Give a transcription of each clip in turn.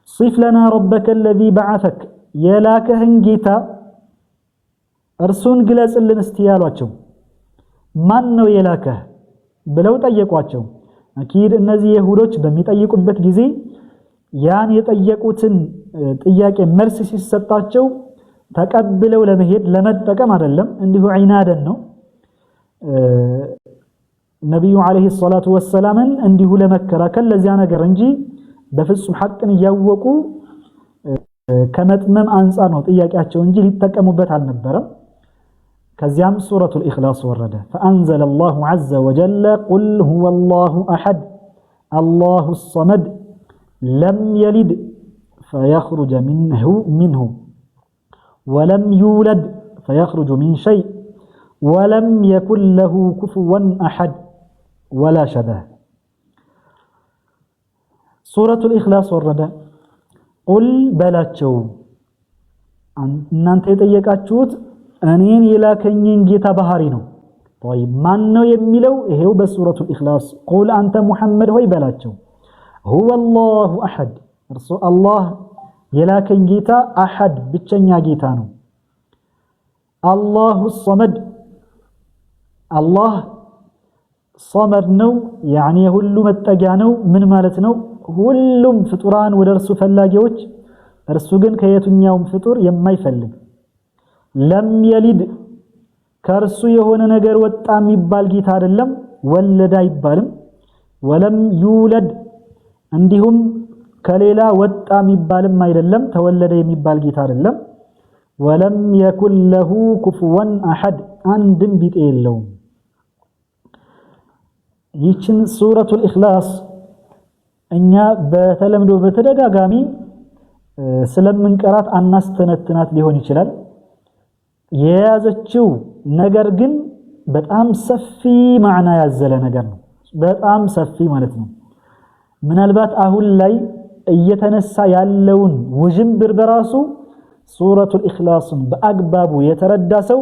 صف لنا ربك الذي بعثك يلاكهن جيتا እርሱን ግለጽልን እስቲ ያሏቸው ማን ነው የላከህ ብለው ጠየቋቸው አኪድ እነዚህ ይሁዶች በሚጠይቁበት ጊዜ ያን የጠየቁትን ጥያቄ መልስ ሲሰጣቸው ተቀብለው ለመሄድ ለመጠቀም አይደለም እንዲሁ ዒናደን ነው ነብዩ አለይሂ ሰላቱ ወሰላምን እንዲሁ ለመከራከል ለዚያ ነገር እንጂ በፍጹም ሐቅን ያወቁ ከመጥመም አንፃር ነው ጥያቄያቸው እንጂ ሊጠቀሙበት አልነበረም كزيام سورة الإخلاص ورده فأنزل الله عز وجل قل هو الله أحد الله الصمد لم يلد فيخرج منه ولم يولد فيخرج من شيء ولم يكن له كفوا أحد ولا شبه سورة الإخلاص ورده قل بلاتشو أنت يتيقاتشوت أنين يلاكنين جيتا بحاري نو طيب من نو يميلو إهو بسورة الإخلاص قول أنت محمد هو يبلاتشو هو الله أحد رسول الله يلاكن جيتا أحد بتشنيا جيتانو الله الصمد الله صمد نو يعني هلو متجانو من مالتنو هلوم فطران ودرسو فلاجيوش رسو جن كيتنياهم فطور يما يفلق لم يلد كرسو يهون نجر وطام يبال جيت አይደለም ወለደ አይባልም ولم يولد እንዲሁም ከሌላ ወጣም ይባልም አይደለም ተወለደ የሚባል ጌታ አይደለም ولم يكن له كفوا احد አንድም ቢጤ የለውም ይህችን ሱረቱል ኢኽላስ እኛ በተለምዶ በተደጋጋሚ ስለምንቀራት አናስተነትናት ሊሆን ይችላል የያዘችው ነገር ግን በጣም ሰፊ ማዕና ያዘለ ነገር ነው በጣም ሰፊ ማለት ነው ምናልባት አሁን ላይ እየተነሳ ያለውን ውጅንብር በራሱ ሱረቱል ኢኽላስን በአግባቡ የተረዳ ሰው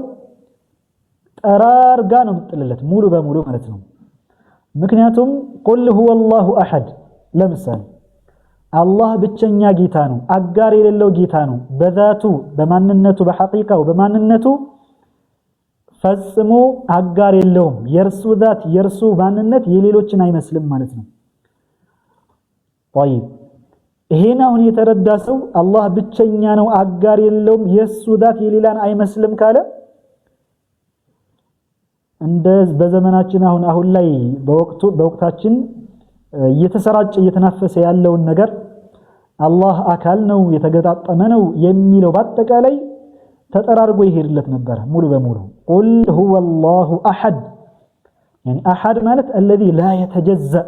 ጠራርጋ ነው የምትጥልለት ሙሉ በሙሉ ማለት ነው ምክንያቱም ቁል ሁወ አላሁ አሐድ ለምሳሌ አላህ ብቸኛ ጌታ ነው አጋር የሌለው ጌታ ነው በዛቱ በማንነቱ በሐቂቃው በማንነቱ ፈጽሞ አጋር የለውም የርሱ ዛት የርሱ ማንነት የሌሎችን አይመስልም ማለት ነው طيب ይሄን አሁን የተረዳ ሰው አላህ ብቸኛ ነው አጋር የለውም የሱ ዛት የሌላን አይመስልም ካለ እንደ በዘመናችን አሁን ላይ በወቅታችን እየተሰራጨ እየተናፈሰ ያለውን ነገር አላህ አካል ነው የተገጣጠመ ነው የሚለው በአጠቃላይ ተጠራርጎ ይሄድለት ነበር ሙሉ በሙሉ ቁል ሁወ አላሁ አሐድ يعني احد ማለት الذي لا يتجزأ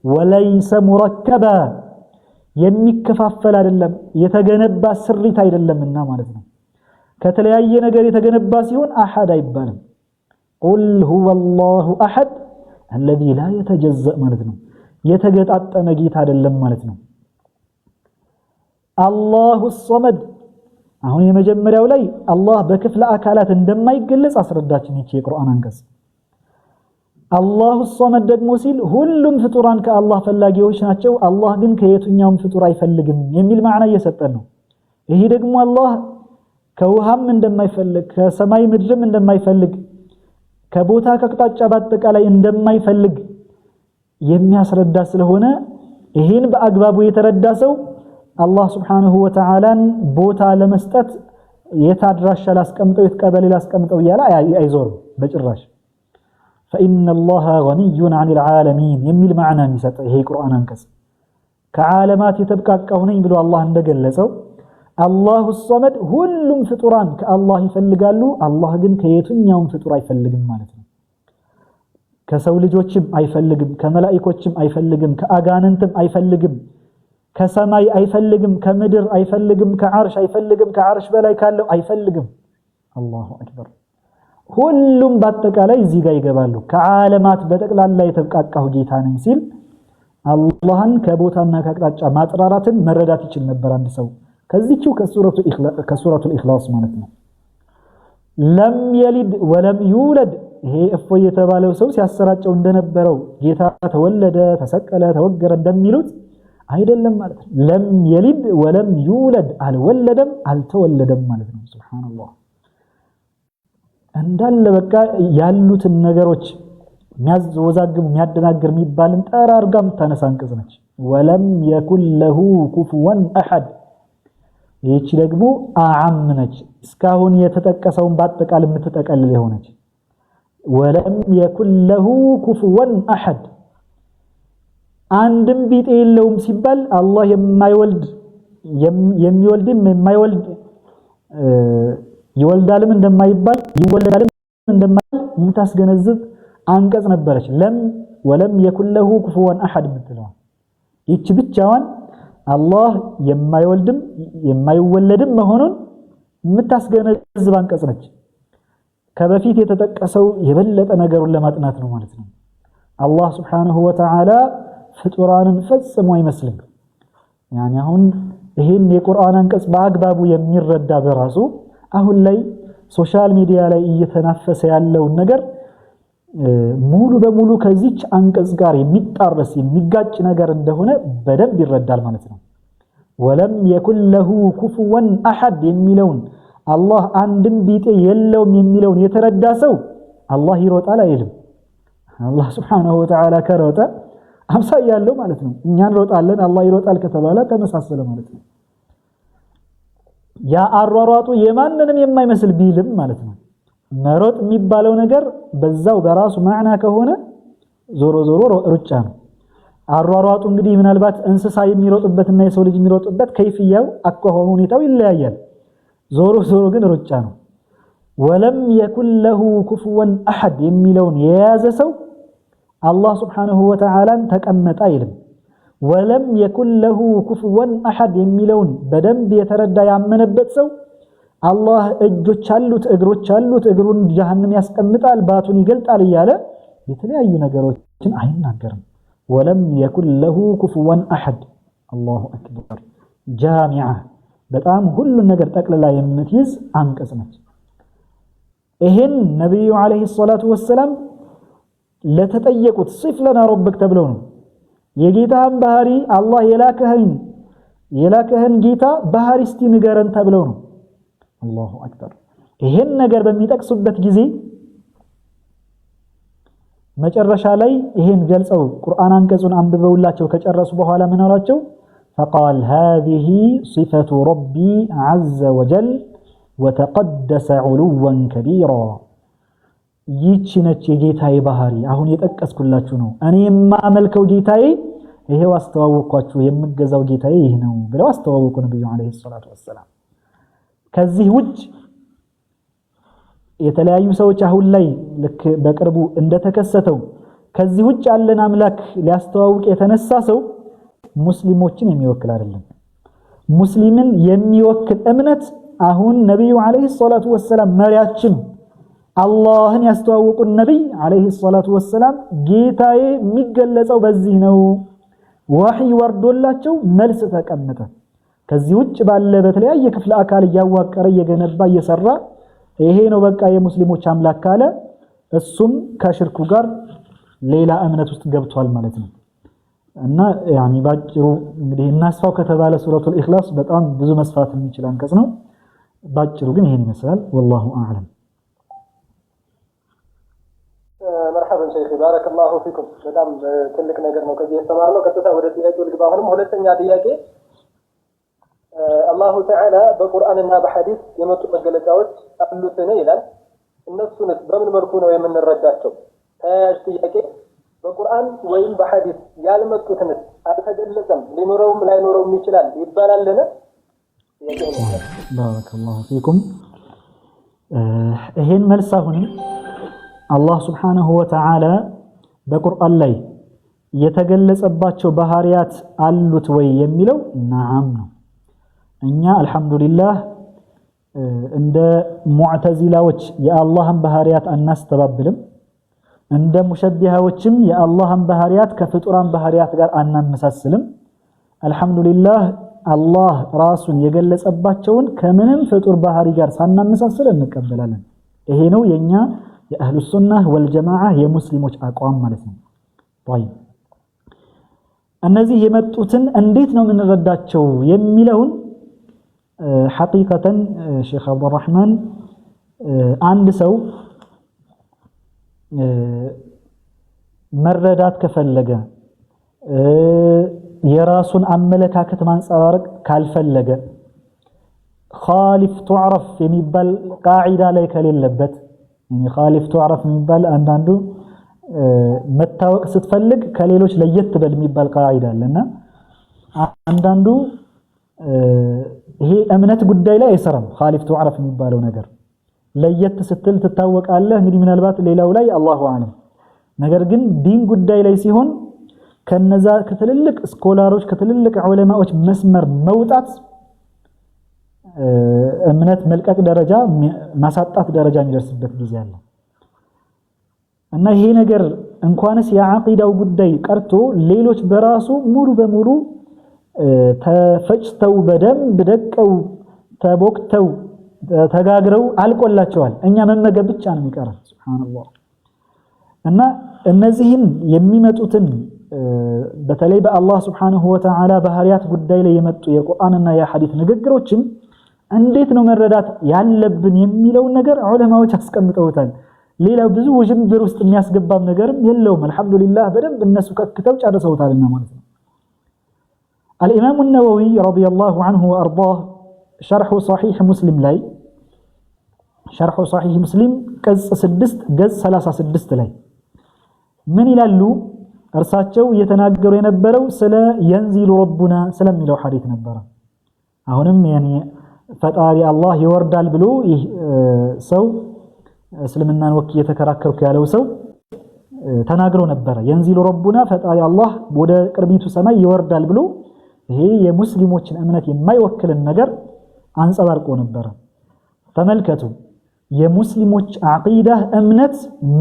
وليس مركبا የሚከፋፈል አይደለም የተገነባ ስሪት አይደለምና ማለት ነው ከተለያየ ነገር የተገነባ ሲሆን አሐድ አይባልም ቁል ሁወ አላሁ አሐድ الذي لا يتجزأ ማለት ነው የተገጣጠመ ጌታ አይደለም ማለት ነው አላሁ الصمد አሁን የመጀመሪያው ላይ አላህ በክፍለ አካላት እንደማይገለጽ አስረዳችን ይቺ የቁርአን አንቀጽ አላሁ الصمد ደግሞ ሲል ሁሉም ፍጡራን ከአላህ ፈላጊዎች ናቸው አላህ ግን ከየትኛውም ፍጡር አይፈልግም የሚል ማዕና እየሰጠን ነው ይሄ ደግሞ አላህ ከውሃም እንደማይፈልግ ከሰማይ ምድርም እንደማይፈልግ ከቦታ ከቅጣጫ በአጠቃላይ እንደማይፈልግ የሚያስረዳ ስለሆነ ይሄን በአግባቡ የተረዳ ሰው አላህ Subhanahu Wa Ta'ala ቦታ ለመስጠት የታድራሻ ላስቀምጠው የተቀበለ ላስቀምጠው ይያላ አይዞርም በጭራሽ فإن الله غني عن العالمين የሚል ማዕና የሚሰጥ ይሄ ቁርአን አንቀጽ ከዓለማት የተብቃቃው ነኝ ብሎ አላህ እንደገለጸው አላሁ الصمد ሁሉም ፍጡራን ከአላህ ይፈልጋሉ አላህ ግን ከየትኛውም ፍጡር አይፈልግም ማለት ነው ከሰው ልጆችም አይፈልግም ከመላእክቶችም አይፈልግም ከአጋንንትም አይፈልግም ከሰማይ አይፈልግም ከምድር አይፈልግም ከዓርሽ አይፈልግም ከዓርሽ በላይ ካለው አይፈልግም አላሁ አክበር ሁሉም በአጠቃላይ እዚህ ጋር ይገባሉ ከዓለማት በጠቅላላ የተብቃቃው ጌታ ነኝ ሲል አላህን ከቦታና ከአቅጣጫ ማጥራራትን መረዳት ይችል ነበር አንድ ሰው ከዚህው ከሱረቱ ኢኽላስ ማለት ነው ለም የሊድ ወለም ይውለድ ይሄ እፎይ የተባለው ሰው ሲያሰራጨው እንደነበረው ጌታ ተወለደ ተሰቀለ ተወገረ እንደሚሉት አይደለም ማለት ነው ለም የሊድ ወለም ይውለድ አልወለደም አልተወለደም ማለት ነው ሱብሃንአላህ እንዳለ በቃ ያሉትን ነገሮች የሚያወዛግቡ የሚያደናግር የሚባልን ጠራርጋ የምታነሳ አንቀጽ ነች ወለም የኩን ለሁ ኩፉወን አሐድ ይህች ደግሞ አዓም ነች እስካሁን የተጠቀሰውን በአጠቃላይ የምትጠቀልል የሆነች ወለም የኩን ለሁ ኩፉወን አሐድ አንድም ቢጤ የለውም ሲባል አላህ የማይወልድ የሚወልድም የማይወልድ ይወልዳልም እንደማይባል ይወለዳልም እንደማይባል የምታስገነዝብ አንቀጽ ነበረች ለም ወለም የኩን ለሁ ኩፉወን አሐድ የምትለው ይህች ብቻዋን አላህ የማይወልድም የማይወለድም መሆኑን የምታስገነዝብ አንቀጽ ነች ከበፊት የተጠቀሰው የበለጠ ነገሩን ለማጥናት ነው ማለት ነው አላህ Subhanahu Wa Ta'ala ፍጡራንን ፈጽሞ አይመስልም يعني አሁን ይሄን የቁርአን አንቀጽ በአግባቡ የሚረዳ በራሱ አሁን ላይ ሶሻል ሚዲያ ላይ እየተናፈሰ ያለው ነገር ሙሉ በሙሉ ከዚች አንቀጽ ጋር የሚጣረስ የሚጋጭ ነገር እንደሆነ በደንብ ይረዳል ማለት ነው ወለም የኩን ለሁ ኩፉወን አሐድ የሚለውን አላህ አንድም ቢጤ የለውም የሚለውን የተረዳ ሰው አላህ ይሮጣል አይልም አላህ Subhanahu Wa Ta'ala ከሮጠ አምሳያ ያለው ማለት ነው እኛን ሮጣለን አላህ ይሮጣል ከተባለ ተመሳሰለ ማለት ነው ያ አሯሯጡ የማንንም የማይመስል ቢልም ማለት ነው መሮጥ የሚባለው ነገር በዛው በራሱ ማዕና ከሆነ ዞሮ ዞሮ ሩጫ ነው አሯሯጡ እንግዲህ ምናልባት እንስሳ የሚሮጥበትና የሰው ልጅ የሚሮጥበት ከይፍያው አቋቋሙ ሁኔታው ይለያያል ዞሮ ዞሮ ግን ሩጫ ነው ወለም የኩን ለሁ ኩፉወን አሐድ የሚለውን የያዘ ሰው አላህ Subhanahu Wa Ta'ala ተቀመጠ አይልም ወለም የኩን ለሁ ኩፉወን አሐድ የሚለውን በደንብ የተረዳ ያመነበት ሰው አላህ እጆች አሉት እግሮች አሉት እግሩን ጀሃነም ያስቀምጣል ባቱን ይገልጣል እያለ የተለያዩ ነገሮችን አይናገርም ወለም የኩን ለሁ ኩፉወን አሐድ አላሁ አክበር ጃሚዓ በጣም ሁሉ ነገር ጠቅልላ የምትይዝ አንቀጽ ነች ይሄን ነብዩ አለይሂ ሰላቱ ወሰለም ለተጠየቁት ሲፍ ለና ረብክ ተብለው ነው የጌታን ባህሪ አላህ የላከህን ጌታ ባህሪ እስቲ ንገረን ተብለው ነው አላሁ አክበር ይሄን ነገር በሚጠቅሱበት ጊዜ መጨረሻ ላይ ይሄን ገልጸው ቁርአን አንቀጹን አንብበውላቸው ከጨረሱ በኋላ ምን አላቸው فقال هذه صفة ربي عز وجل وتقدس علوا كبيرا ይህች ነች የጌታዬ ባህሪ አሁን የጠቀስኩላችሁ ነው እኔ የማመልከው ጌታዬ ይሄው አስተዋወቅኳችሁ የምገዛው ጌታዬ ይሄ ነው ብለው አስተዋወቁ ነብዩ አለይሂ ሰላቱ ወሰለም ከዚህ ውጭ የተለያዩ ሰዎች አሁን ላይ ልክ በቅርቡ እንደተከሰተው ከዚህ ውጭ ያለን አምላክ ሊያስተዋውቅ የተነሳ ሰው ሙስሊሞችን የሚወክል አይደለም ሙስሊምን የሚወክል እምነት አሁን ነብዩ አለይሂ ሰላቱ ወሰለም መሪያችን አላህን ያስተዋወቁን ነብይ አለይሂ ሰላቱ ወሰለም ጌታዬ የሚገለጸው በዚህ ነው ወህይ ወርዶላቸው መልስ ተቀመጠ ከዚህ ውጭ ባለ በተለያየ ክፍለ አካል ያዋቀረ የገነባ እየሰራ ይሄ ነው በቃ የሙስሊሞች አምላክ ካለ እሱም ከሽርኩ ጋር ሌላ እምነት ውስጥ ገብቷል ማለት ነው እና ያኒ ባጭሩ እንግዲህ እናስፋው ከተባለ ሱረቱል ኢኽላስ በጣም ብዙ መስፋት የሚችል አንቀጽ ነው ባጭሩ ግን ይሄን ይመስላል والله اعلم مرحبا شيخي بارك الله فيكم በጣም ትልቅ ነገር ነው ከዚህ የተማርነው ቀጥታ ወደ ጥያቄው ልግባ አሁንም ሁለተኛ ጥያቄ አላሁ ተዓላ በቁርአንና በሐዲስ የመጡ መገለጫዎች አሉትን ይላል እነሱንስ በምን መልኩ ነው የምንረዳቸው ተያያዥ ጥያቄ በቁርአን ወይም በሐዲስ ያልመጡትንስ አልተገለጸም ሊኖረውም ላይኖረውም ይችላል ይባላልን ባረከላሁ ፊኩም ይሄን መልስ አሁንም አላህ Subhanahu Wa Ta'ala በቁርአን ላይ የተገለጸባቸው ባህሪያት አሉት ወይ የሚለው ነዓም ነው እኛ አልহামዱሊላህ እንደ ሙዕተዚላዎች የአላህን ባህሪያት አናስተባብልም እንደ ሙሸቢሃዎችም የአላህን ባህሪያት ከፍጡራን ባህሪያት ጋር አናመሳስልም አልহামዱሊላህ አላህ ራሱን የገለጸባቸውን ከምንም ፍጡር ባህሪ ጋር ሳናመሳስል እንቀበላለን ይሄ ነው የኛ የአህሉ ሱናህ ወልጀማዓ የሙስሊሞች አቋም ማለት ነው طيب እነዚህ የመጡትን እንዴት ነው የምንረዳቸው የሚለውን ሐቂቀተን ሼክ አብዱራህማን አንድ ሰው መረዳት ከፈለገ የራሱን አመለካከት ማንጸባረቅ ካልፈለገ خالف تعرف የሚባል ቃዒዳ ላይ ከሌለበት خالف تعرف የሚባል አንዳንዱ መታወቅ ስትፈልግ ከሌሎች ለየት በል የሚባል ቃዒዳ አለና አንዳንዱ ይሄ እምነት ጉዳይ ላይ አይሰራም خالف تعرف የሚባለው ነገር ለየት ስትል ትታወቃለህ እንግዲህ ምናልባት ሌላው ላይ አላሁ አለም ነገር ግን ዲን ጉዳይ ላይ ሲሆን ከነዛ ከትልልቅ ስኮላሮች ከትልልቅ ዑለማዎች መስመር መውጣት እምነት መልቀቅ ደረጃ ማሳጣት ደረጃ የሚደርስበት ጊዜ አለ እና ይሄ ነገር እንኳንስ የዓቂዳው ጉዳይ ቀርቶ ሌሎች በራሱ ሙሉ በሙሉ ተፈጭተው በደንብ ደቀው ተቦክተው ተጋግረው አልቆላቸዋል እኛ መመገብ ብቻ ነው የሚቀረን ሱብሃንአላህ እና እነዚህን የሚመጡትን በተለይ በአላህ Subhanahu Wa Ta'ala ባህሪያት ጉዳይ ላይ የመጡ የቁርአንና የሐዲስ ንግግሮችን እንዴት ነው መረዳት ያለብን የሚለው ነገር ዑለማዎች አስቀምጠውታል ሌላው ብዙ ውጅንብር ውስጥ የሚያስገባም ነገርም የለውም አልহামዱሊላህ በደንብ እነሱ ከክተው ጨርሰውታልና ማለት ነው الامام النووي رضي الله عنه وارضاه شرح صحيح مسلم ላይ شرح صحيح مسلم قص 6 ገጽ 36 ላይ ምን ይላሉ እርሳቸው እየተናገሩ የነበረው ስለ ينزل ربنا ስለሚለው ሐዲስ ነበር አሁንም ያኒ ፈጣሪ አላህ ይወርዳል ብሎ ይህ ሰው እስልምናን ወክይ የተከራከርኩ ያለው ሰው ተናግሮ ነበር ينزل ربنا ፈጣሪ አላህ ወደ ቅርቢቱ ሰማይ ይወርዳል ብሎ ይሄ የሙስሊሞችን እምነት የማይወክልን ነገር አንጸባርቆ ነበር ተመልከቱ የሙስሊሞች አቂዳ እምነት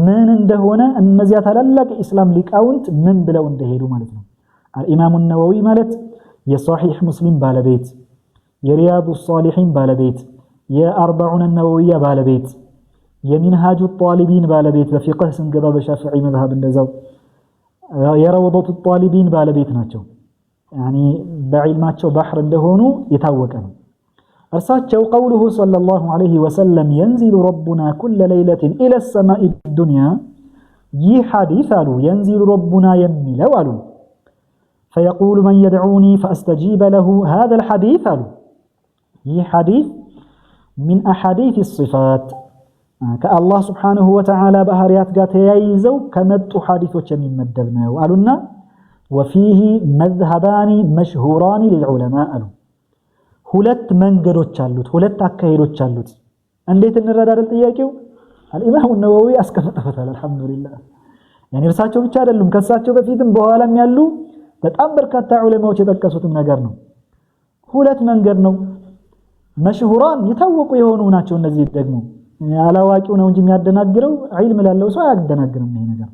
ምን እንደሆነ እነዚያ ታላላቅ እስላም ሊቃውንት ምን ብለው እንደሄዱ ማለት ነው الامام النووي ማለት የሷሂህ ሙስሊም ባለቤት የሪያዱ ሷሊሂን ባለቤት የአርባዑን النووية ባለቤት የሚንሃጁ ጧሊቢን ባለቤት በፊቅህ ስንገባ በሻፊዒ መዝሀብ እንደዛው የረውደቱ ጧሊቢን ባለቤት ናቸው يعني بعلماቸው ባህር እንደሆኑ የታወቀ ነው እርሳቸው قوله صلى الله عليه وسلم ينزل ربنا كل ليلة إلى السماء الدنيا ይህ ሐዲስ አሉ ينزل ربنا የሚለው አሉ فيقول من يدعوني فاستجيب له هذا الحديث አሉ ይህ ሐዲስ من احاديث الصفات ከአላህ Subhanahu Wa Ta'ala ባህሪያት ጋር ተያይዘው ከመጡ ሐዲሶች የሚመደብ ነው አሉና وفيه مذهبان مشهوران للعلماء አሉ ሁለት መንገዶች አሉት ሁለት አካሄዶች አሉት እንዴት እንረዳለን ጥያቄው الامام النووي አስቀምጠውታል አልহামዱሊላህ يعني እርሳቸው ብቻ አይደሉም ከሳቸው በፊትም በኋላም ያሉ በጣም በርካታ ዑለማዎች የጠቀሱት ነገር ነው ሁለት መንገድ ነው መሽሁራን የታወቁ የሆኑ ናቸው እነዚህ ደግሞ አላዋቂው ነው እንጂ የሚያደናግረው ዒልም ላለው ሰው አያደናግርም ይሄ ነገር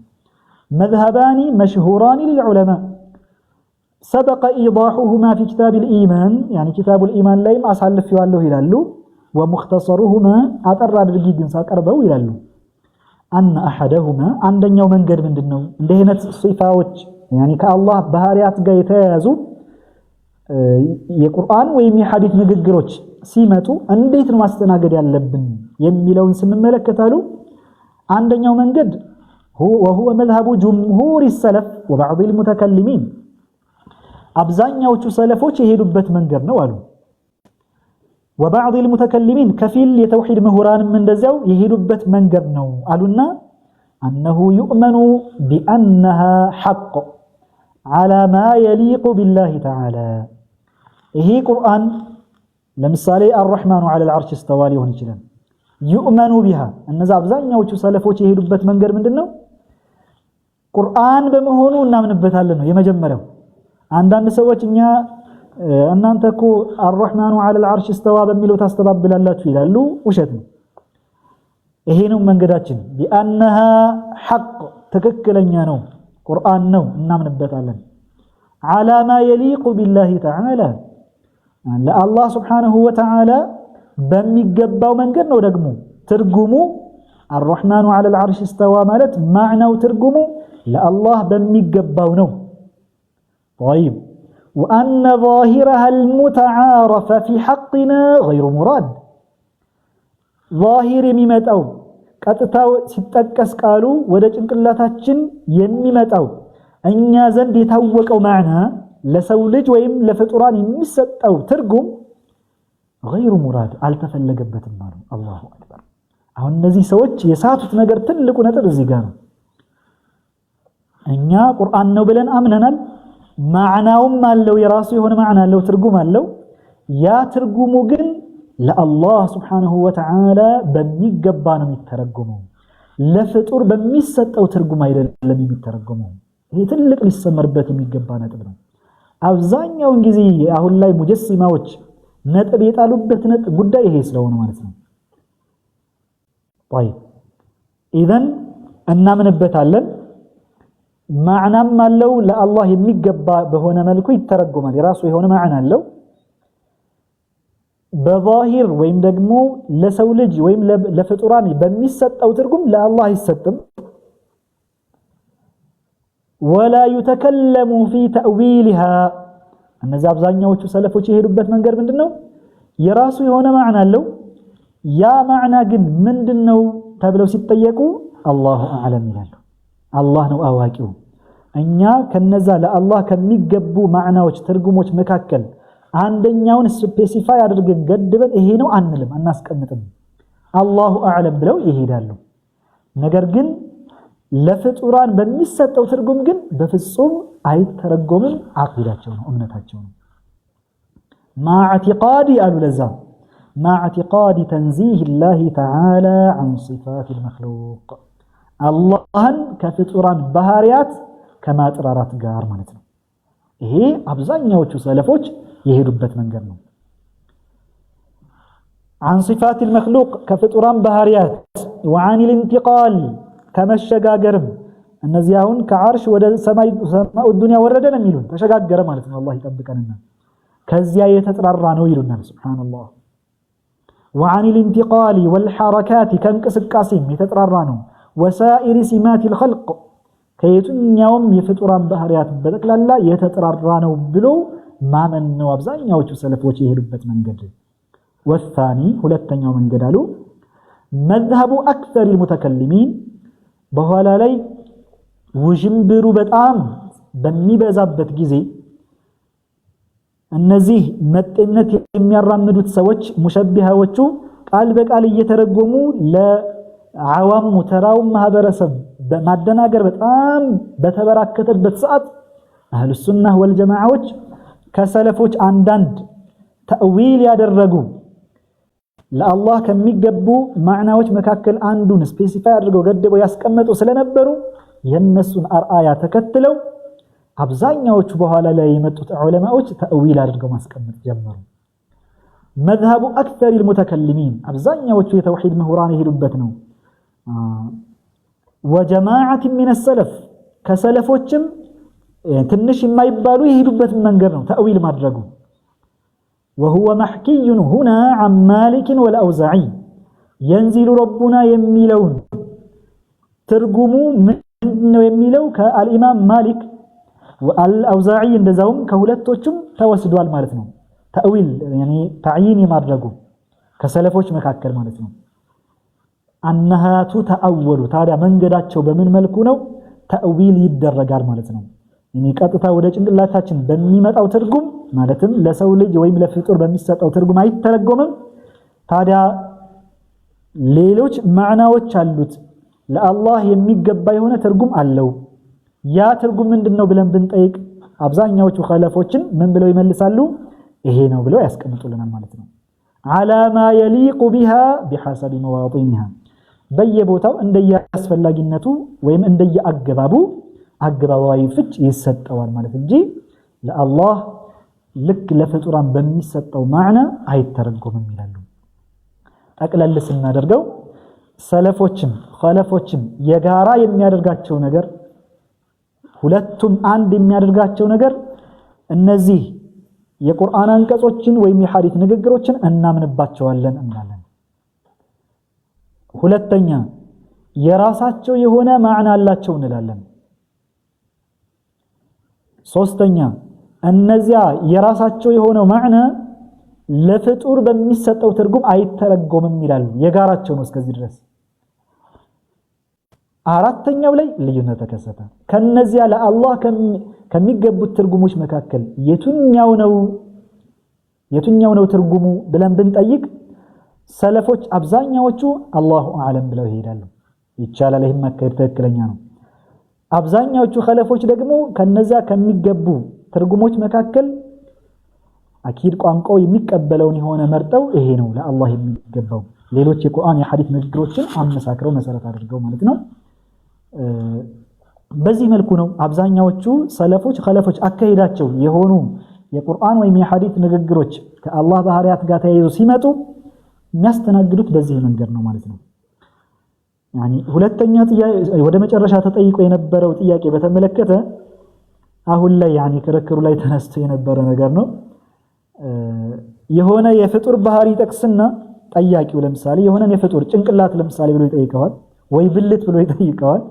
مذهبان مشهوران للعلماء سبق إيضاحهما في كتاب الإيمان يعني كتاب الإيمان لايم أصحلف يوالله يلالو ومختصرهما أطر أدرجي جنسا قربو يلالو أن أحدهما عندن يوم انقر من دنو لهنة صفاوش يعني كالله بهاريات قايتازو የቁርአን ወይም የሐዲስ ንግግሮች ሲመጡ እንዴት ነው ማስተናገድ ያለብን የሚለውን ስንመለከታሉ አንደኛው መንገድ وهو مذهب جمهور السلف وبعض المتكلمين አብዛኛዎቹ ሰለፎች የሄዱበት መንገድ ነው አሉ وبعض المتكلمين كفيل የተውሂድ ምሁራንም እንደዛው የሄዱበት መንገድ ነው አሉና انه يؤمن بانها حق على ما يليق بالله تعالى ይሄ ቁርአን ለምሳሌ الرحمن على العرش استوى ሊሆን ይችላል يؤمن بها እነዛ አብዛኛዎቹ ሰለፎች የሄዱበት መንገድ ምንድነው ቁርአን በመሆኑ እናምንበታለን ነው የመጀመሪያው አንዳንድ ሰዎች እኛ እናንተኮ الرحمن على العرش استوى በሚለው ታስተባብላላችሁ ይላሉ ውሸት ነው ይሄ ነው መንገዳችን بانها حق ትክክለኛ ነው ቁርአን ነው እናምንበታለን على ما يليق بالله تعالى ለአላህ Subhanahu Wa Ta'ala በሚገባው መንገድ ነው ደግሞ ትርጉሙ الرحمن على العرش استوى ማለት ማዕናው ትርጉሙ ለአላህ በሚገባው ነው طيب وأن ظاهرها المتعارف في حقنا غير مراد ظاهر የሚመጣው ቀጥታው ሲጠቀስ ቃሉ ወደ ጭንቅላታችን የሚመጣው እኛ ዘንድ የታወቀው ማዕና ለሰው ልጅ ወይም ለፍጡራን የሚሰጠው ትርጉም غير مراد አልተፈለገበትም ማለት አላሁ አክበር አሁን እነዚህ ሰዎች የሳቱት ነገር ትልቁ ነጥብ እዚህ ጋር ነው እኛ ቁርአን ነው ብለን አምነናል ማዕናውም አለው የራሱ የሆነ ማዕና አለው ትርጉም አለው ያ ትርጉሙ ግን ለአላህ Subhanahu Wa Ta'ala በሚገባ ነው የሚተረጎመው ለፍጡር በሚሰጠው ትርጉም አይደለም የሚተረጎመው ይሄ ትልቅ ሊሰመርበት የሚገባ ነጥብ ነው አብዛኛው ጊዜ አሁን ላይ ሙጀሲማዎች ነጥብ የጣሉበት ነጥብ ጉዳይ ይሄ ስለሆነ ማለት ነው طيب اذا እናምንበታለን ማዕናም አለው ለአላህ የሚገባ በሆነ መልኩ ይተረጎማል የራሱ የሆነ ማዕና አለው በዛሂር ወይም ደግሞ ለሰው ልጅ ወይም ለፍጡራን በሚሰጠው ትርጉም ለአላህ አይሰጥም ولا يتكلم في تأويلها እነዚህ አብዛኛዎቹ ሰለፎች የሄዱበት መንገድ ምንድነው የራሱ የሆነ ማዕና አለው ያ ማዕና ግን ምንድነው ተብለው ሲጠየቁ አላሁ አዕለም ይላሉ አላህ ነው አዋቂው እኛ ከነዛ ለአላህ ከሚገቡ ማዕናዎች ትርጉሞች መካከል አንደኛውን ስፔሲፋይ አድርገን ገድበን ይሄ ነው አንልም አናስቀምጥም አላሁ አዕለም ብለው ይሄዳሉ ነገር ግን ለፍጡራን በሚሰጠው ትርጉም ግን በፍጹም አይተረጎምም አቂዳቸው ነው እምነታቸው ነው مع اعتقاد الولزا مع اعتقاد تنزيه الله تعالى عن صفات المخلوق الله كفطران ባህሪያት ከማጥራራት ጋር ማለት ነው ይሄ አብዛኛዎቹ ሰለፎች የሄዱበት መንገድ ነው عن صفات المخلوق كفطران ባህሪያት وعن الانتقال ከመሸጋገርም እነዚህ አሁን ከዓርሽ ወደ ሰማኡ ዱንያ ወረደ ነው የሚሉን ተሸጋገረ ማለት ነው አላህ ይጠብቀንና ከዚያ የተጠራራ ነው ይሉናል ሱብሃንአላህ وعن الانتقال والحركات ከንቅስቃሴም የተጠራራ ነው وسائر سمات الخلق ከየትኛውም የፍጡራን ባህሪያት በተክላላ የተጠራራ ነው ብሎ ማመን ነው አብዛኛዎቹ ሰለፎች የሄዱበት መንገድ والثاني ሁለተኛው መንገድ አሉ مذهب اكثر المتكلمين በኋላ ላይ ውዥንብሩ በጣም በሚበዛበት ጊዜ እነዚህ መጤነት የሚያራምዱት ሰዎች ሙሸቢሃዎቹ ቃል በቃል እየተረጎሙ ለዓዋሙ ተራው ማህበረሰብ በማደናገር በጣም በተበራከተበት ሰዓት አህሉ ሱናህ ወልጀማዓዎች ከሰለፎች አንዳንድ ተእዊል ያደረጉ ለአላህ ከሚገቡ ማዕናዎች መካከል አንዱን ስፔሲፋይ አድርገው ገድበው ያስቀመጡ ስለነበሩ የነሱን አርአያ ተከትለው አብዛኛዎቹ በኋላ ላይ የመጡት ዑለማዎች ተእዊል አድርገው ማስቀመጥ ጀመሩ مذهب اكثر المتكلمين አብዛኛዎቹ የተውሂድ ምሁራን የሄዱበት ነው وجماعه من السلف ከሰለፎችም ትንሽ የማይባሉ የሄዱበት መንገድ ነው ተእዊል ማድረጉ وهو محكي هنا عن مالك والأوزاعي ينزل ربنا يميلون ترجموا منه يميلو كالإمام مالك والأوزاعي اندزاهم كهولتوچم توسدوال مالتنا تأويل يعني تعيين يمرجو كسلفوش مكاكل مالتنا أنها تتأول تاريا من قداتشو بمن ملكونو تأويل يدرجار مالتنا يعني ቀጥታ ወደ ጭንቅላታችን በሚመጣው ትርጉም ማለትም ለሰው ልጅ ወይም ለፍጡር በሚሰጠው ትርጉም አይተረጎምም ታዲያ ሌሎች ማዕናዎች አሉት ለአላህ የሚገባ የሆነ ትርጉም አለው ያ ትርጉም ምንድነው ብለን ብንጠይቅ አብዛኛዎቹ ኸለፎችን ምን ብለው ይመልሳሉ ይሄ ነው ብለው ያስቀምጡልናል ማለት ነው على ما يليق بها بحسب مواطنها በየቦታው እንደየአስፈላጊነቱ ወይም እንደየአገባቡ አገባባዊ ፍች ይሰጠዋል ማለት እንጂ ለአላህ ልክ ለፍጡራን በሚሰጠው ማዕና አይተረጎምም ይላሉ ጠቅለል ስናደርገው ሰለፎችም ኸለፎችም የጋራ የሚያደርጋቸው ነገር ሁለቱም አንድ የሚያደርጋቸው ነገር እነዚህ የቁርአን አንቀጾችን ወይም የሐዲስ ንግግሮችን እናምንባቸዋለን እንላለን ሁለተኛ የራሳቸው የሆነ ማዕና አላቸው እንላለን ሶስተኛ እነዚያ የራሳቸው የሆነው ማዕና ለፍጡር በሚሰጠው ትርጉም አይተረጎምም ይላሉ። የጋራቸው ነው እስከዚህ ድረስ። አራተኛው ላይ ልዩነት ተከሰተ። ከነዚያ ለአላህ ከሚገቡት ትርጉሞች መካከል የትኛው ነው ትርጉሙ ብለን ብንጠይቅ ሰለፎች አብዛኛዎቹ አላሁ አዕለም ብለው ይሄዳሉ። ይቻላል፣ ይሄም መከር ትክክለኛ ነው። አብዛኛዎቹ ኸለፎች ደግሞ ከነዚያ ከሚገቡ ትርጉሞች መካከል አኪድ ቋንቋው የሚቀበለውን የሆነ መርጠው ይሄ ነው ለአላህ የሚገባው፣ ሌሎች የቁርአን የሐዲስ ንግግሮችን አመሳክረው መሰረት አድርገው ማለት ነው። በዚህ መልኩ ነው አብዛኛዎቹ ሰለፎች ኸለፎች አካሄዳቸው የሆኑ የቁርአን ወይም የሐዲስ ንግግሮች ከአላህ ባህሪያት ጋር ተያይዘው ሲመጡ የሚያስተናግዱት በዚህ መንገድ ነው ማለት ነው። ያኒ ሁለተኛ ጥያቄ ወደ መጨረሻ ተጠይቆ የነበረው ጥያቄ በተመለከተ አሁን ላይ ያኒ ክርክሩ ላይ ተነስቶ የነበረ ነገር ነው። የሆነ የፍጡር ባህሪ ጠቅስና ጠያቂው ለምሳሌ የሆነን የፍጡር ጭንቅላት ለምሳሌ ብሎ ይጠይቀዋል ወይ ብልት ብሎ ይጠይቀዋል።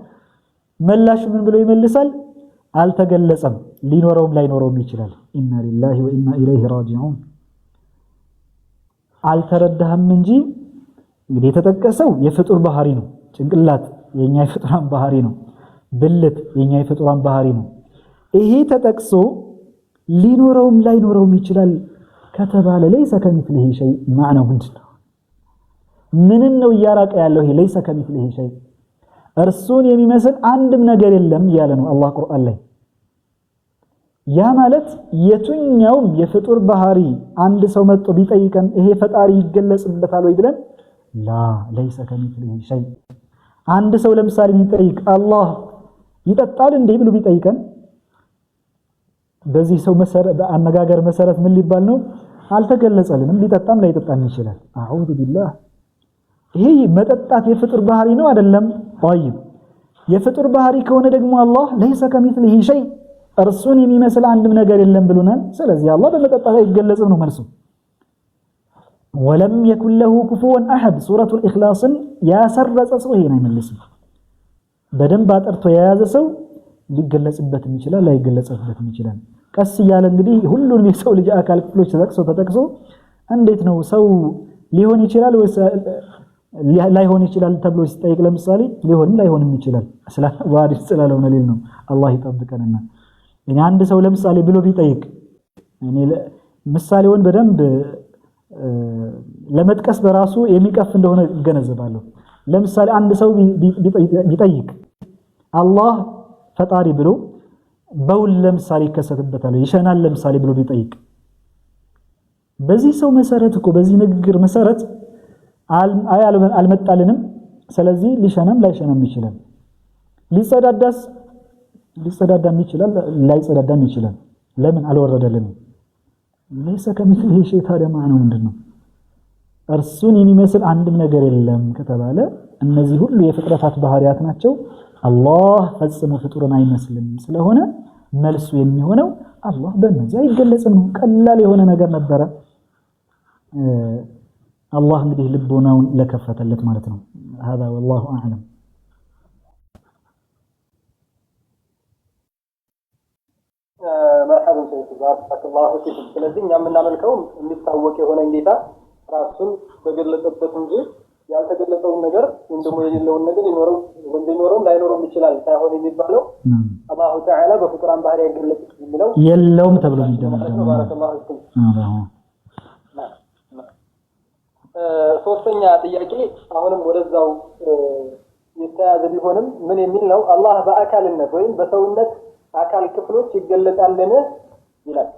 መላሹ ምን ብሎ ይመልሳል? አልተገለጸም፣ ሊኖረውም ላይኖረውም ይችላል። ኢና ሊላሂ ወኢና ኢለይሂ ራጂዑን። አልተረዳህም እንጂ እንግዲህ የተጠቀሰው የፍጡር ባህሪ ነው። ጭንቅላት የኛ የፍጡራን ባህሪ ነው። ብልት የኛ የፍጡራን ባህሪ ነው። ይሄ ተጠቅሶ ሊኖረውም ላይኖረውም ይችላል ከተባለ ለይሰ ከሚስሊሂ ሸይ ማዕናው ምንድነው? ምንን ነው እያራቀ ያለው? ይሄ ለይሰ ከሚስሊሂ ሸይ እርሱን የሚመስል አንድም ነገር የለም እያለ ነው አላህ ቁርአን ላይ። ያ ማለት የትኛውም የፍጡር ባህሪ አንድ ሰው መጥቶ ቢጠይቀን ይሄ ፈጣሪ ይገለጽበታል ወይ ብለን ላ ለይሰ ከሚስሊሂ ሸይ። አንድ ሰው ለምሳሌ ቢጠይቅ አላህ ይጠጣል እንዴ ብሎ ቢጠይቀን በዚህ ሰው አነጋገር መሰረት ምን ሊባል ነው? አልተገለጸልንም። ሊጠጣም ላይጠጣም ይችላል። አዑዙ ቢላህ። ይሄ መጠጣት የፍጡር ባህሪ ነው አይደለም? طيب የፍጡር ባህሪ ከሆነ ደግሞ አላህ ለይሰ ከሚስሊሂ ሸይ እርሱን የሚመስል አንድም ነገር የለም ብሎናል። ስለዚህ አላህ በመጠጣት አይገለጽም ነው መልሱ። ወለም የኩን ለሁ ኩፉወን አሐድ ሱረቱል ኢኽላስን ያሰረጸ ሰው ይሄን አይመልስም። በደንብ አጥርቶ የያዘ ሰው ሊገለጽበትም ይችላል ላይገለጽበትም ይችላል። ቀስ እያለ እንግዲህ ሁሉንም የሰው ልጅ አካል ክፍሎች ተጠቅሶ እንዴት ነው ሰው ሊሆን ይችላል ወይስ ላይሆን ይችላል ተብሎ ሲጠይቅ ለምሳሌ ሊሆንም ላይሆንም ይችላል ዋዲስ ስላለው ነው ነው። አላህ ይጠብቀንና እኔ አንድ ሰው ለምሳሌ ብሎ ቢጠይቅ እኔ ምሳሌውን በደንብ ለመጥቀስ በራሱ የሚቀፍ እንደሆነ እገነዘባለሁ። ለምሳሌ አንድ ሰው ቢጠይቅ አላህ ፈጣሪ ብሎ በውል ለምሳሌ ይከሰትበታል ይሸናል ለምሳሌ ብሎ ቢጠይቅ በዚህ ሰው መሰረት እኮ በዚህ ንግግር መሰረት አልመጣልንም። ስለዚህ ሊሸናም ላይሸናም ይችላል። ሊጸዳዳም ይችላል ላይጸዳዳም ይችላል። ለምን አልወረደልንም? ለይሰ ከሚስሊሂ ሸይ። ታዲያ ማዕናው ምንድነው? እርሱን የሚመስል አንድም ነገር የለም ከተባለ እነዚህ ሁሉ የፍጥረታት ባህሪያት ናቸው። አላህ ፈጽሞ ፍጡርን አይመስልም። ስለሆነ መልሱ የሚሆነው አላህ በእነዚህ አይገለጽም ነው። ቀላል የሆነ ነገር ነበረ። አላህ እንግዲህ ልቦናውን ለከፈተለት ማለት ነው። هذا والله اعلم። መርሐበን ተባረከላሁ ፊክ። ስለዚህ እኛ የምናመልከው የሚታወቅ የሆነ ጌታ ራሱን በገለጸበት እንጂ ያልተገለጸውን ነገር ወይም ደግሞ የሌለውን ነገር ሊኖረው ላይኖረው ይችላል ሳይሆን የሚባለው አላሁ ተዓላ በፍጡራን ባህሪ ያገለጸ የሚለው የለውም ተብሎ ይደመደማል። ተባረከላሁ ፊክ። ሶስተኛ ጥያቄ አሁንም ወደዛው የተያዘ ቢሆንም ምን የሚል ነው? አላህ በአካልነት ወይም በሰውነት አካል ክፍሎች ይገለጣልን ይላል።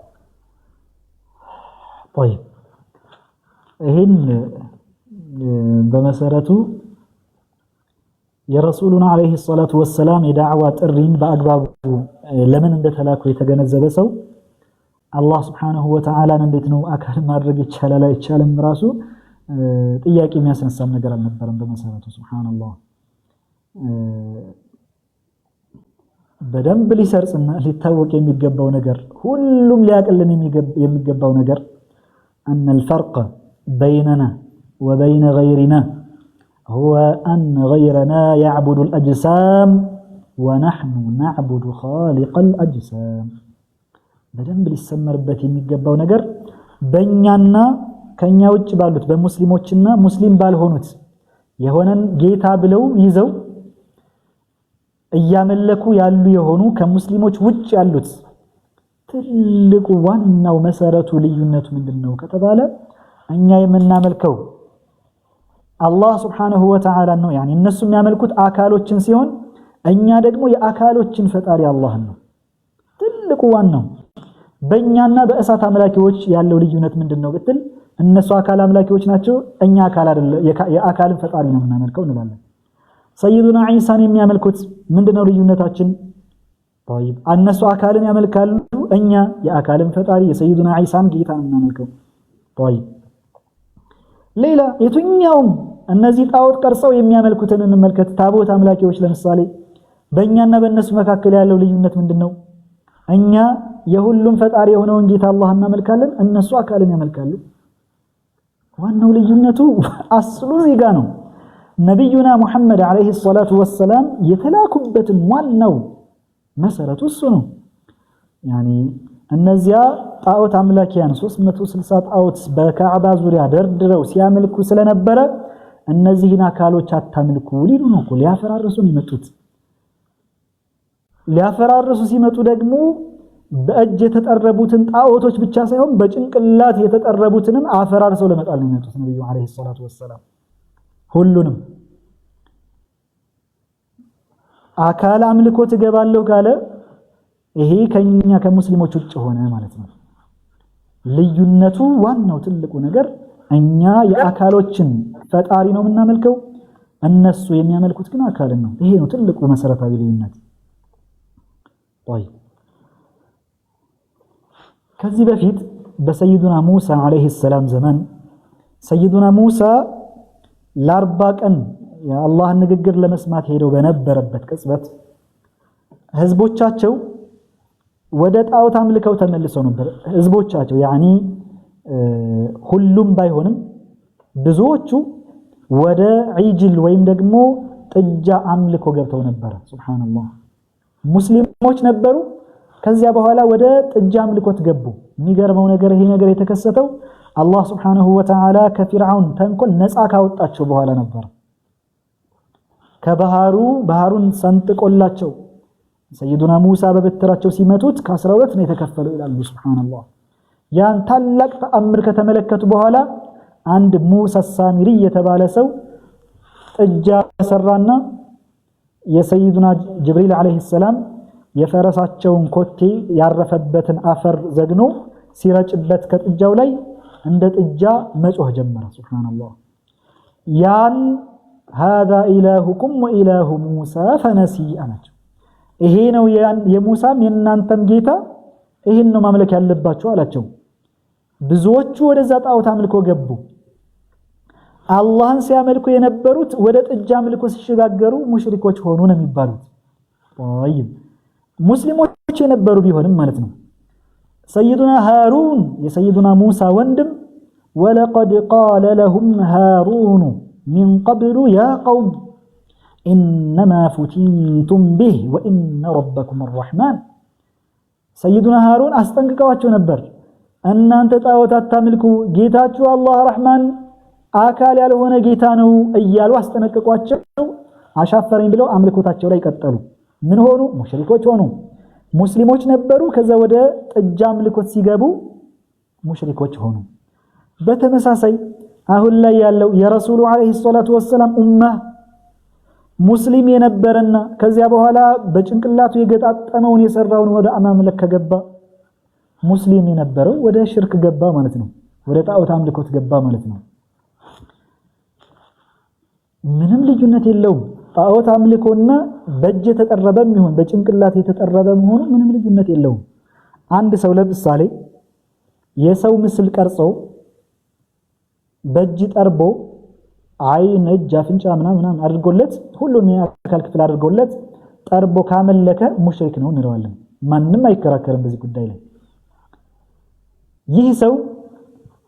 طيب ይሄን በመሰረቱ የረሱሉና አለይሂ ሰላቱ ወሰላም የዳዕዋ ጥሪን በአግባቡ ለምን እንደተላኩ የተገነዘበ ሰው አላህ Subhanahu Wa Ta'ala እንዴት ነው አካል ማድረግ ይቻላል አይቻልም ራሱ ጥያቄ የሚያስነሳም ነገር አልነበረም በመሰረቱ። ሱብሃንአላህ በደንብ ሊሰርጽና ሊታወቅ የሚገባው ነገር ሁሉም ሊያቀልን የሚገባው ነገር أن الفرق بيننا وبين غيرنا هو أن غيرنا يعبد الأجسام ونحن نعبد خالق الأجسام በደንብ ሊሰመርበት የሚገባው ነገር በእኛና ከኛ ውጭ ባሉት በሙስሊሞችና ሙስሊም ባልሆኑት የሆነን ጌታ ብለው ይዘው እያመለኩ ያሉ የሆኑ ከሙስሊሞች ውጭ ያሉት ትልቁ ዋናው መሰረቱ ልዩነቱ ምንድነው ከተባለ እኛ የምናመልከው አላህ Subhanahu Wa Ta'ala ነው يعني እነሱ የሚያመልኩት አካሎችን ሲሆን እኛ ደግሞ የአካሎችን ፈጣሪ አላህ ነው ትልቁ ዋናው በእኛና በእሳት አምላኪዎች ያለው ልዩነት ምንድነው ብትል እነሱ አካል አምላኪዎች ናቸው እኛ አካል አይደለም የአካልን ፈጣሪ ነው የምናመልከው እንላለን ሰይዱና ኢሳን የሚያመልኩት ምንድነው ልዩነታችን طيب እነሱ አካልን ያመልካሉ እኛ የአካልን ፈጣሪ የሰይዱና ኢሳን ጌታ ነው የምናመልከው طيب ሌላ የትኛውም እነዚህ ጣዖት ቀርጸው የሚያመልኩትን እንመልከት ታቦት አምላኪዎች ለምሳሌ በእኛና በእነሱ መካከል ያለው ልዩነት ምንድነው እኛ የሁሉም ፈጣሪ የሆነውን ጌታ አላህ እናመልካለን እነሱ አካልን ያመልካሉ ዋናው ልዩነቱ አስሉ ዚጋ ነው ነብዩና ሙሐመድ አለይሂ ሰላቱ ወሰለም የተላኩበትን ዋናው መሰረቱ እሱ ነው يعني እነዚያ ጣዖት አምላኪያን 360 ጣዖት በካዕባ ዙሪያ ደርድረው ሲያመልኩ ስለነበረ እነዚህን አካሎች አታምልኩ ሊሉ ነው ሊያፈራርሱ ነው የመጡት ሊያፈራርሱ ሲመጡ ደግሞ በእጅ የተጠረቡትን ጣዖቶች ብቻ ሳይሆን በጭንቅላት የተጠረቡትንም አፈራርሰው ለመጣል ነው የመጡት ነብዩ አለይሂ ሰላቱ ወሰለም ሁሉንም አካል አምልኮ ትገባለሁ ካለ ይሄ ከኛ ከሙስሊሞች ውጭ ሆነ ማለት ነው ልዩነቱ ዋናው ትልቁ ነገር እኛ የአካሎችን ፈጣሪ ነው የምናመልከው እነሱ የሚያመልኩት ግን አካልን ነው ይሄ ነው ትልቁ መሰረታዊ ልዩነት طيب ከዚህ በፊት በሰይዱና ሙሳ አለይሂ ሰላም ዘመን ሰይዱና ሙሳ ለ40 ቀን የአላህን ንግግር ለመስማት ሄደው በነበረበት ቅጽበት ህዝቦቻቸው ወደ ጣዖት አምልከው ተመልሰው ነበር ህዝቦቻቸው يعني ሁሉም ባይሆንም ብዙዎቹ ወደ ዒጅል ወይም ደግሞ ጥጃ አምልኮ ገብተው ነበር ሱብሃንአላህ ሙስሊሞች ነበሩ ከዚያ በኋላ ወደ ጥጃ አምልኮት ገቡ የሚገርመው ነገር ይሄ ነገር የተከሰተው አላህ Subhanahu Wa Ta'ala ከፊርዓውን ተንኮል ነፃ ካወጣቸው በኋላ ነበር ከባህሩን ሰንጥቆላቸው ሰይዱና ሙሳ በበትራቸው ሲመቱት ከ12 ነው የተከፈለው ይላሉ ሱብሃንአላህ ያን ታላቅ ተአምር ከተመለከቱ በኋላ አንድ ሙሳ ሳሚሪ የተባለ ሰው ጥጃ ሰራና የሰይዱና ጅብሪል አለይሂ ሰላም የፈረሳቸውን ኮቴ ያረፈበትን አፈር ዘግኖ ሲረጭበት ከጥጃው ላይ እንደ ጥጃ መጮህ ጀመረ ሱብሃንአላህ ያን هذا إلهكم وإله موسى فنسي አላቸው ይሄ ነው የሙሳም የናንተም ጌታ ይሄን ነው ማምለክ ያለባችሁ አላቸው ብዙዎቹ ወደዛ ጣዖት አምልኮ ገቡ አላህን ሲያመልኩ የነበሩት ወደ ጥጃ አምልኮ ሲሸጋገሩ ሙሽሪኮች ሆኑ ነው የሚባሉት طيب ሙስሊሞች የነበሩ ቢሆንም ማለት ነው ሰይዱና ሃሩን የሰይዱና ሙሳ ወንድም ወለቀድ ቃለ ለሁም ሃሩን من قبل يا قوم إنما فتنتم به وإن ربكم الرحمن سيدنا هارون أستنققواቸው ነበር እናንተ ጣዖት አታምልኩ ጌታችሁ አላህ ረህማን አካል ያልሆነ ጌታ ነው እያሉ አስተነቀቋቸው አሻፈረኝ ብለው አምልኮታቸው ላይ ቀጠሉ ምን ሆኑ ሙሽሪኮች ሆኑ ሙስሊሞች ነበሩ ከዛ ወደ ጥጃ አምልኮት ሲገቡ ሙሽሪኮች ሆኑ በተመሳሳይ አሁን ላይ ያለው የረሱሉ አለይሂ ሰላቱ ወሰለም ኡማ ሙስሊም የነበረና ከዚያ በኋላ በጭንቅላቱ የገጣጠመውን የሰራውን ወደ ማምለክ ከገባ ሙስሊም የነበረው ወደ ሽርክ ገባ ማለት ነው ወደ ጣዖት አምልኮት ገባ ማለት ነው ምንም ልዩነት የለውም ጣዖት አምልኮና በእጅ የተጠረበም ይሁን በጭንቅላት የተጠረበም ሆኖ ምንም ልዩነት የለውም አንድ ሰው ለምሳሌ የሰው ምስል ቀርጾ በእጅ ጠርቦ አይን እጅ አፍንጫ ምናምን አድርጎለት ሁሉን የአካል ክፍል አድርጎለት ጠርቦ ካመለከ ሙሽሪክ ነው እንለዋለን ማንንም አይከራከርም በዚህ ጉዳይ ላይ ይህ ሰው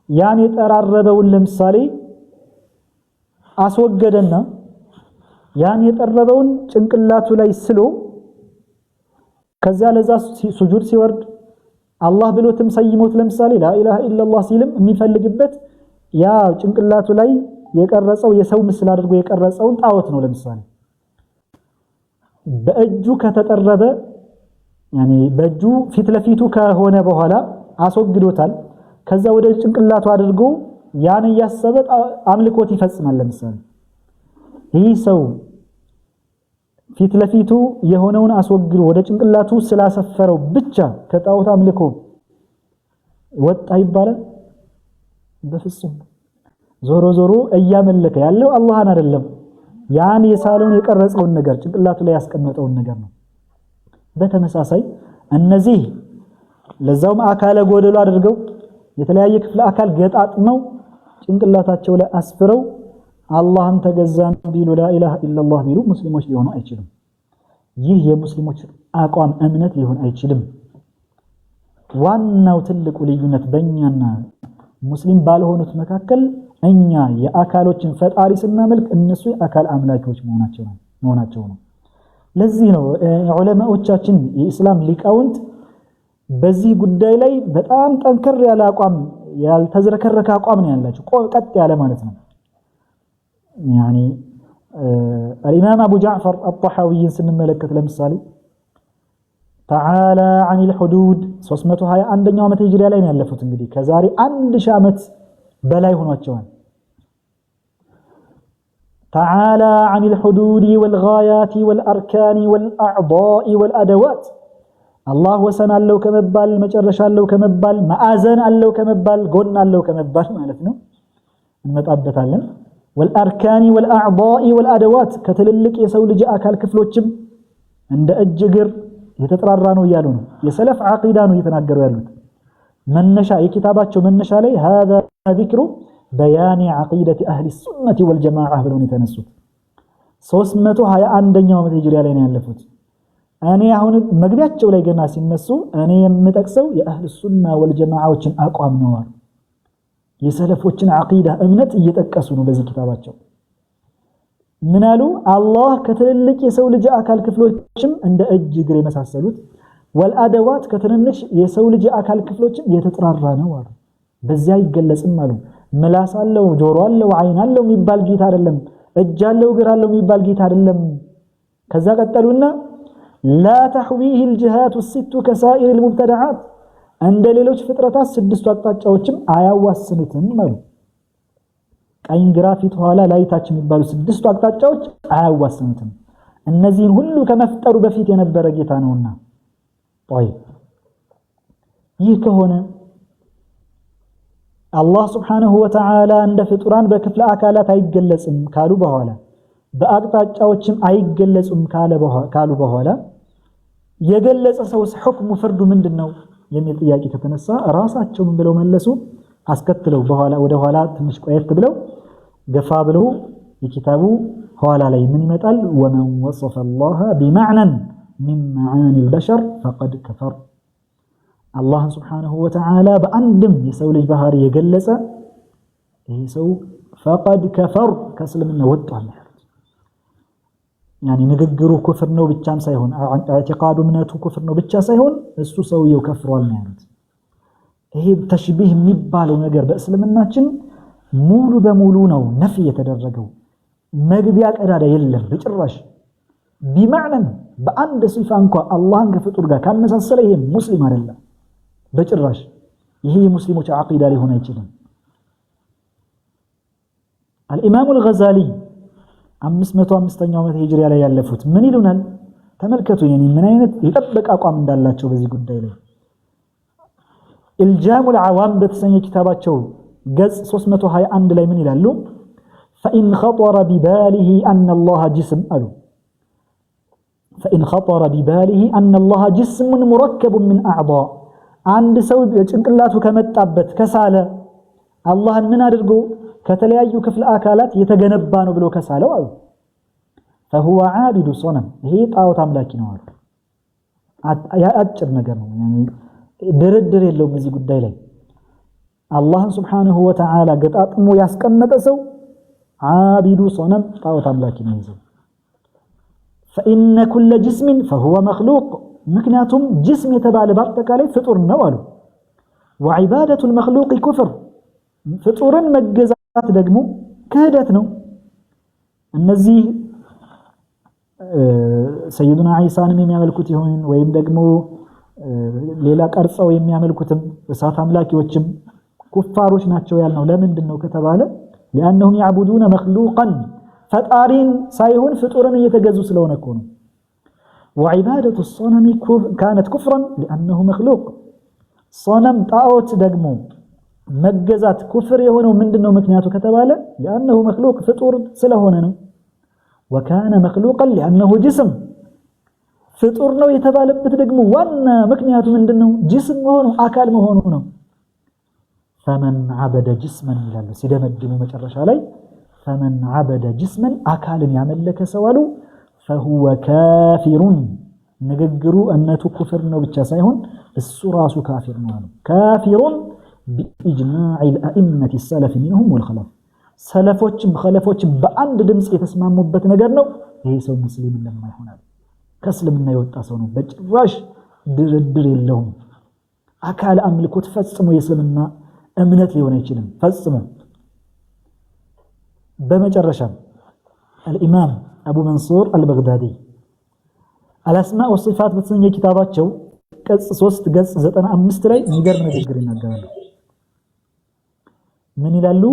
ያን የጠራረበውን ለምሳሌ አስወገደና ያን የጠረበውን ጭንቅላቱ ላይ ስሎ ከዛ ለዛ ሱጁድ ሲወርድ አላህ ብሎትም ሰይሞት ለምሳሌ ላኢላሃ ኢላላህ ሲልም የሚፈልግበት ያ ጭንቅላቱ ላይ የቀረጸው የሰው ምስል አድርጎ የቀረጸውን ጣዖት ነው። ለምሳሌ በእጁ ከተጠረበ ያኒ በእጁ ፊት ለፊቱ ከሆነ በኋላ አስወግዶታል። ከዛ ወደ ጭንቅላቱ አድርጎ ያን ያሰበ አምልኮት ይፈጽማል። ለምሳሌ ይህ ሰው ፊት ለፊቱ የሆነውን አስወግዶ ወደ ጭንቅላቱ ስላሰፈረው ብቻ ከጣዖት አምልኮ ወጣ ይባላል? በፍጹም። ዞሮ ዞሮ እያመለከ ያለው አላህን አይደለም፣ ያን የሳለውን የቀረጸውን ነገር ጭንቅላቱ ላይ ያስቀመጠውን ነገር ነው። በተመሳሳይ እነዚህ ለዛውም አካለ ጎደሎ አድርገው የተለያየ ክፍለ አካል ገጣጥመው ጭንቅላታቸው ላይ አስፍረው አላህን ተገዛን ቢሉ ላኢላሃ ኢላላህ ቢሉ ሙስሊሞች ሊሆኑ አይችሉም። ይህ የሙስሊሞች አቋም እምነት ሊሆን አይችልም። ዋናው ትልቁ ልዩነት በእኛና ሙስሊም ባልሆኑት መካከል እኛ የአካሎችን ፈጣሪ ስናመልክ እነሱ የአካል አምላኪዎች መሆናቸው ነው። ለዚህ ነው ዑለማዎቻችን የኢስላም ሊቃውንት በዚህ ጉዳይ ላይ በጣም ጠንከር ያለ አቋም ያልተዝረከረከ አቋም ነው ያላቸው፣ ቀጥ ያለ ማለት ነው። ያኒ الإمام أبو جعفر الطحاوي ስንመለከት ለምሳሌ تعالى عن الحدود 321ኛው ዓመት ሂጅሪያ ላይ ነው ያለፉት። እንግዲህ ከዛሬ 1000 ዓመት በላይ ሆኗቸዋል። تعالى عن الحدود والغايات والأركان والأعضاء والأدوات الله وسن አለው ከመባል መጨረሻ አለው ከመባል ማዕዘን አለው ከመባል ጎን አለው ከመባል ማለት ነው እንመጣበታለን። والأركان والأعضاء والأدوات كتللك يسول جاء أكال كفلوتشم عند أججر يتطررانو يالونو يسلف عقيدانو يتناقروا يالوت من نشاء كتاباتشو من نشاء لي هذا ذكر بيان عقيدة أهل السنة والجماعة بلون يتنسوت سوسمتو هاي عندنا ومت يجري علينا يالفوت أنا هون مقبياتشو لي قناس النسو أنا يمتكسو يا أهل السنة والجماعة وشن أقوام نوار የሰለፎችን አቂዳ እምነት እየተጠቀሱ ነው በዚህ ኪታባቸው። ምን አሉ? አላህ ከትልልቅ የሰው ልጅ አካል ክፍሎችም እንደ እጅ እግር የመሳሰሉት ወልአደዋት ከትንንሽ የሰው ልጅ አካል ክፍሎችም የተጠራራ ነው አሉ። በዚያ ይገለጽም አሉ። ምላስ አለው፣ ጆሮ አለው፣ አይን አለው የሚባል ጌታ አይደለም። እጅ አለው፣ እግር አለው የሚባል ጌታ አይደለም። ከዛ ቀጠሉና لا تحويه الجهات الست كسائر المبتدعات እንደ ሌሎች ፍጥረታት ስድስቱ አቅጣጫዎችም አያዋስኑትም ማለት ቀኝ ግራ ፊት ኋላ ላይ ታች የሚባሉ ስድስቱ አቅጣጫዎች አያዋስኑትም። እነዚህን ሁሉ ከመፍጠሩ በፊት የነበረ ጌታ ነውና طيب ይህ ከሆነ አላህ Subhanahu Wa Ta'ala እንደ ፍጡራን በክፍለ አካላት አይገለጽም ካሉ በኋላ በአቅጣጫዎችም አይገለጹም ካሉ በኋላ የገለጸ ሰውስ ሁክሙ ፍርዱ ምንድነው የሚል ጥያቄ ከተነሳ ራሳቸው ምን ብለው መለሱ? አስከትለው በኋላ ወደ ኋላ ትንሽ ቆየት ብለው ገፋ ብለው የኪታቡ ኋላ ላይ ምን ይመጣል? ወመን ወصف الله بمعنى من معاني البشر فقد كفر الله سبحانه وتعالى በአንድም የሰው ልጅ ባህሪ የገለጸ ይሄ ሰው فقد كفر ከእስልምና ወጥቷል። يعني ንግግሩ ኩፍር ነው ብቻም ሳይሆን اعتقاد እምነቱ ኩፍር ነው ብቻ ሳይሆን እሱ ሰውየው ከፍሯል ማለት። ይሄ ተሽቢህ የሚባለው ነገር በእስልምናችን ሙሉ በሙሉ ነው ነፍ የተደረገው። መግቢያ ቀዳዳ የለም በጭራሽ። بمعنى በአንድ ሲፋ እንኳን አላህን ከፍጡር ጋር ካመሳሰለ ይሄ ሙስሊም አይደለም በጭራሽ። ይሄ የሙስሊሞች አቂዳ ሊሆን አይችልም። الامام الغزالي 505ኛው ዓመት ሂጅሪያ ላይ ያለፉት ምን ይሉናል? ተመልከቱ የኔ ምን አይነት የጠበቀ አቋም እንዳላቸው በዚህ ጉዳይ ላይ። ኢልጃሙ العوام በተሰኘ ኪታባቸው ገጽ 321 ላይ ምን ይላሉ? فإن خطر بباله أن الله جسم ألو فإن خطر بباله أن الله جسم مركب من أعضاء عند ሰው ጭንቅላቱ ከመጣበት ከሳለ አላህን ምን አድርጎ ከተለያዩ ክፍለ አካላት የተገነባ ነው ብሎ ከሳለው አሉ فهو عابد صنم ይሄ ጣዖት አምላኪ ነው አሉ። አጭር ነገር ነው يعني ድርድር የለውም በዚህ ጉዳይ ላይ። አላህን Subhanahu Wa Ta'ala ገጣጥሞ ያስቀመጠ ሰው عابد صنم ጣዖት አምላኪ ነው ይዘው فإن كل جسم فهو مخلوق ምክንያቱም ጅስም የተባለ በአጠቃላይ ፍጡር ነው አሉ። وعبادة المخلوق كفر ፍጡርን መገዛት ደግሞ ክህደት ነው እነዚህ ሰይዱና ኢሳንም የሚያመልኩት ይሁን ወይም ደግሞ ሌላ ቀርጸው የሚያመልኩትም እሳት አምላኪዎችም ኩፋሮች ናቸው ያልነው ለምንድነው ከተባለ لانهم يعبدون مخلوقا ፈጣሪን ሳይሆን ፍጡርን እየተገዙ ስለሆነ እኮ ነው وعبادة الصنم كانت كفرا لانه مخلوق صنم ጣዖት ደግሞ መገዛት ኩፍር የሆነው ምንድነው ምክንያቱ ከተባለ لانه مخلوق ፍጡር ስለሆነ ነው وكان مخلوقا لانه جسم ፍጡር ነው የተባለበት ደግሞ ዋና ምክንያቱ ምንድነው ጅስም መሆኑ አካል መሆኑ ነው فمن عبد جسما ይላሉ ሲደመድሙ መጨረሻ ላይ فمن عبد جسما አካልን ያመለከ ሰው አሉ فهو كافر ንግግሩ እነቱ ኩፍር ነው ብቻ ሳይሆን እሱ ራሱ ካፊር ነው አሉ كافر بإجماع الأئمة السلف منهم والخلف ሰለፎችም ኸለፎችም በአንድ ድምጽ የተስማሙበት ነገር ነው ይሄ ሰው ሙስሊም ለማይሆን አሉ ከእስልምና የወጣ ሰው ነው በጭራሽ ድርድር የለውም አካል አምልኮት ፈጽሞ የእስልምና እምነት ሊሆን አይችልም ፈጽሞ በመጨረሻ الإمام أبو منصور البغدادي الأسماء والصفات በተሰኘ ኪታባቸው ገጽ 3 ገጽ 95 ላይ የሚገርም ንግግር ይናገራሉ ምን ይላሉ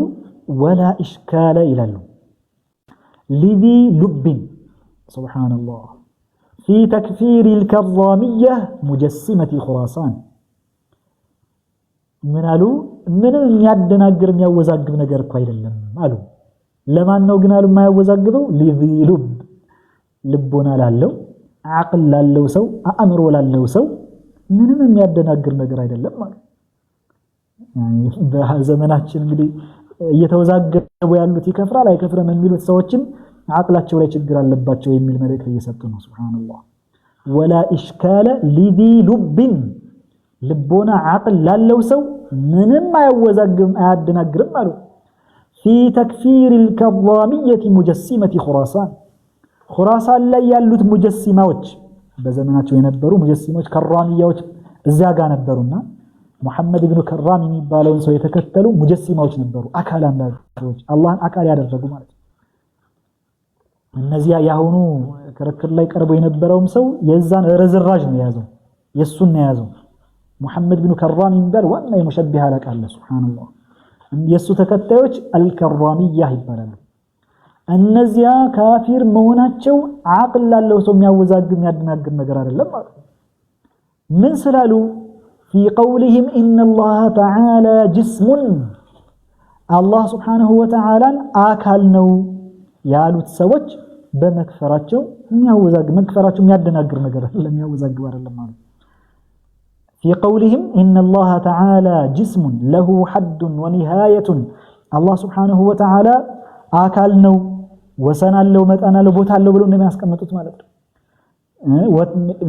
ولا إشكال ይላሉ لذي لب سبحان الله في تكفير الكرامية مجسمة خراسان من قالوا من የሚያደናግር የሚያወዛግብ ነገር እኮ አይደለም አሉ ለማን ነው ግን አሉ የማያወዛግበው لذي لب ልቦና ላለው አቅል ላለው ሰው አእምሮ ላለው ሰው ምንም የሚያደናግር ነገር አይደለም ማለት يعني በዘመናችን እንግዲህ እየተወዛገቡ ያሉት ይከፍራል አይከፍርም የሚሉት ሰዎችም አቅላቸው ላይ ችግር አለባቸው የሚል መልእክት እየሰጡ ነው ሱብሃንአላህ ولا إشكال لذي لب ልቦና አቅል ላለው ሰው ምንም አያወዛግብም አያደናግርም አሉ في تكفير الكرامية مجسمة خراسان ላይ ያሉት ሙጀሲማዎች በዘመናቸው የነበሩ ሙጀሲሞች ከራሚያዎች እዛ ጋር ነበሩና ሙሐመድ ኢብኑ ከራም የሚባለውን ሰው የተከተሉ ሙጀሲማዎች ነበሩ አካል አምላኪዎች አላህን አካል ያደረጉ ማለት ነው እነዚያ ያሁኑ ክርክር ላይ ቀርቦ የነበረውም ሰው የዛን ረዝራጅ ነው ያዘው የሱን ነው ያዘው ሙሐመድ ኢብኑ ከራም የሚባል ዋና የሙሸቢህ አለቃ አለ ሱብሃንአላህ የሱ ተከታዮች አልከራሚያ ይባላሉ እነዚያ ካፊር መሆናቸው አቅል ላለው ሰው የሚያወዛግብ የሚያደናግር ነገር አይደለም ማለት ነው ምን ስላሉ في قولهم إن الله تعالى جسم الله سبحانه وتعالى آكال نو يالوت سوج بمكفراتهم مياوزاق مكفراتهم يادناقر نقر لم ياوزاق وارلم في قولهم إن الله تعالى جسم له حد ونهاية الله سبحانه وتعالى آكال نو وسنا لو متأنا لو بوتال لو بلو نمي أسكمتوت مالك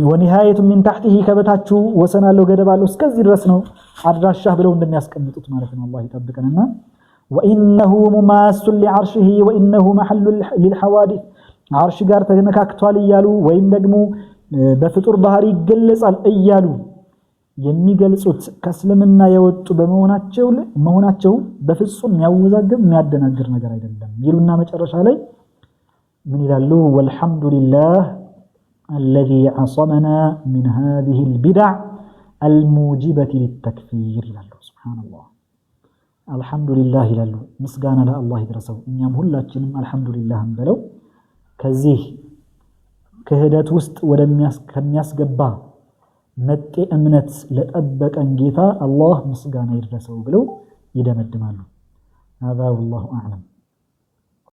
ونهاية من تحته كبتاتشو وسنالو قدبالو اسكزي درسنو عدراشاه بلو اندم ياسكمتوت مالكنا الله يتبكنا وإنه مماس لعرشه وإنه محل للحوادث عرش قار تنكاكتوال إيالو وإن دقمو بفطور بهاري قلصال إيالو የሚገልጹት ከእስልምና የወጡ በመሆናቸው በፍጹም ያወዛግብ የሚያደናግር ነገር አይደለም ይሉና መጨረሻ ላይ ምን ይላሉ ወልሐምዱሊላህ الذي عصمنا من هذه البدع الموجبة للتكفير لله سبحان الله الحمد لله لله مسغانا لله يدرسوا እኛም ሁላችንም አልহামዱሊላህ እንበለው ከዚህ ክህደት ውስጥ ወደሚያስገባ መጤ እምነት ለጠበቀን ጌታ አላህ ምስጋና ይድረሰው ብለው ይደመድማሉ هذا والله اعلم